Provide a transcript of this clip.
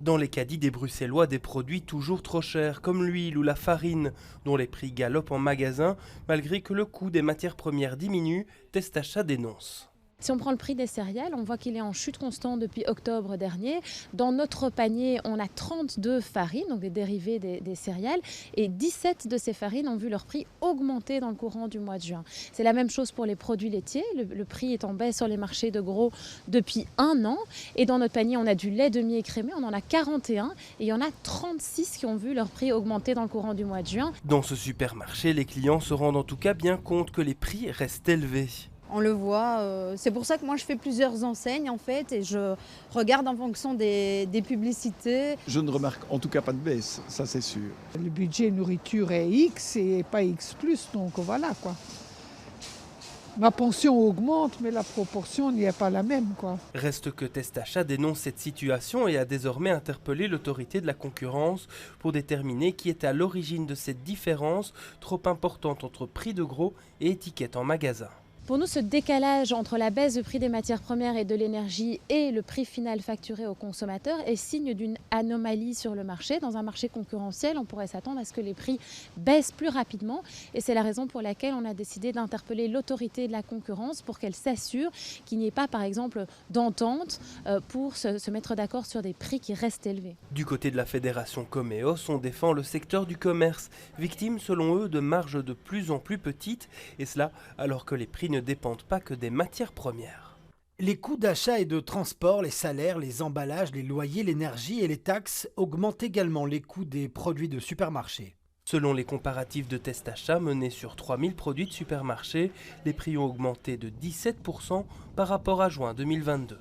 Dans les caddies des Bruxellois, des produits toujours trop chers, comme l'huile ou la farine, dont les prix galopent en magasin, malgré que le coût des matières premières diminue, Testachat dénonce. Si on prend le prix des céréales, on voit qu'il est en chute constante depuis octobre dernier. Dans notre panier, on a 32 farines, donc des dérivés des céréales, et 17 de ces farines ont vu leur prix augmenter dans le courant du mois de juin. C'est la même chose pour les produits laitiers. Le prix est en baisse sur les marchés de gros depuis 1 an. Et dans notre panier, on a du lait demi-écrémé, on en a 41, et il y en a 36 qui ont vu leur prix augmenter dans le courant du mois de juin. Dans ce supermarché, les clients se rendent en tout cas bien compte que les prix restent élevés. On le voit, c'est pour ça que moi je fais plusieurs enseignes en fait et je regarde en fonction des publicités. Je ne remarque en tout cas pas de baisse, ça c'est sûr. Le budget nourriture est X et pas X+, donc voilà quoi. Ma pension augmente mais la proportion n'y est pas la même quoi. Reste que Testachat dénonce cette situation et a désormais interpellé l'autorité de la concurrence pour déterminer qui est à l'origine de cette différence trop importante entre prix de gros et étiquette en magasin. Pour nous, ce décalage entre la baisse du prix des matières premières et de l'énergie et le prix final facturé aux consommateurs est signe d'une anomalie sur le marché. Dans un marché concurrentiel, on pourrait s'attendre à ce que les prix baissent plus rapidement. Et c'est la raison pour laquelle on a décidé d'interpeller l'autorité de la concurrence pour qu'elle s'assure qu'il n'y ait pas, par exemple, d'entente pour se mettre d'accord sur des prix qui restent élevés. Du côté de la fédération Comeos, on défend le secteur du commerce, victime selon eux de marges de plus en plus petites, et cela alors que les prix ne dépendent pas que des matières premières. Les coûts d'achat et de transport, les salaires, les emballages, les loyers, l'énergie et les taxes augmentent également les coûts des produits de supermarché. Selon les comparatifs de Testachat menés sur 3000 produits de supermarché, les prix ont augmenté de 17% par rapport à juin 2022.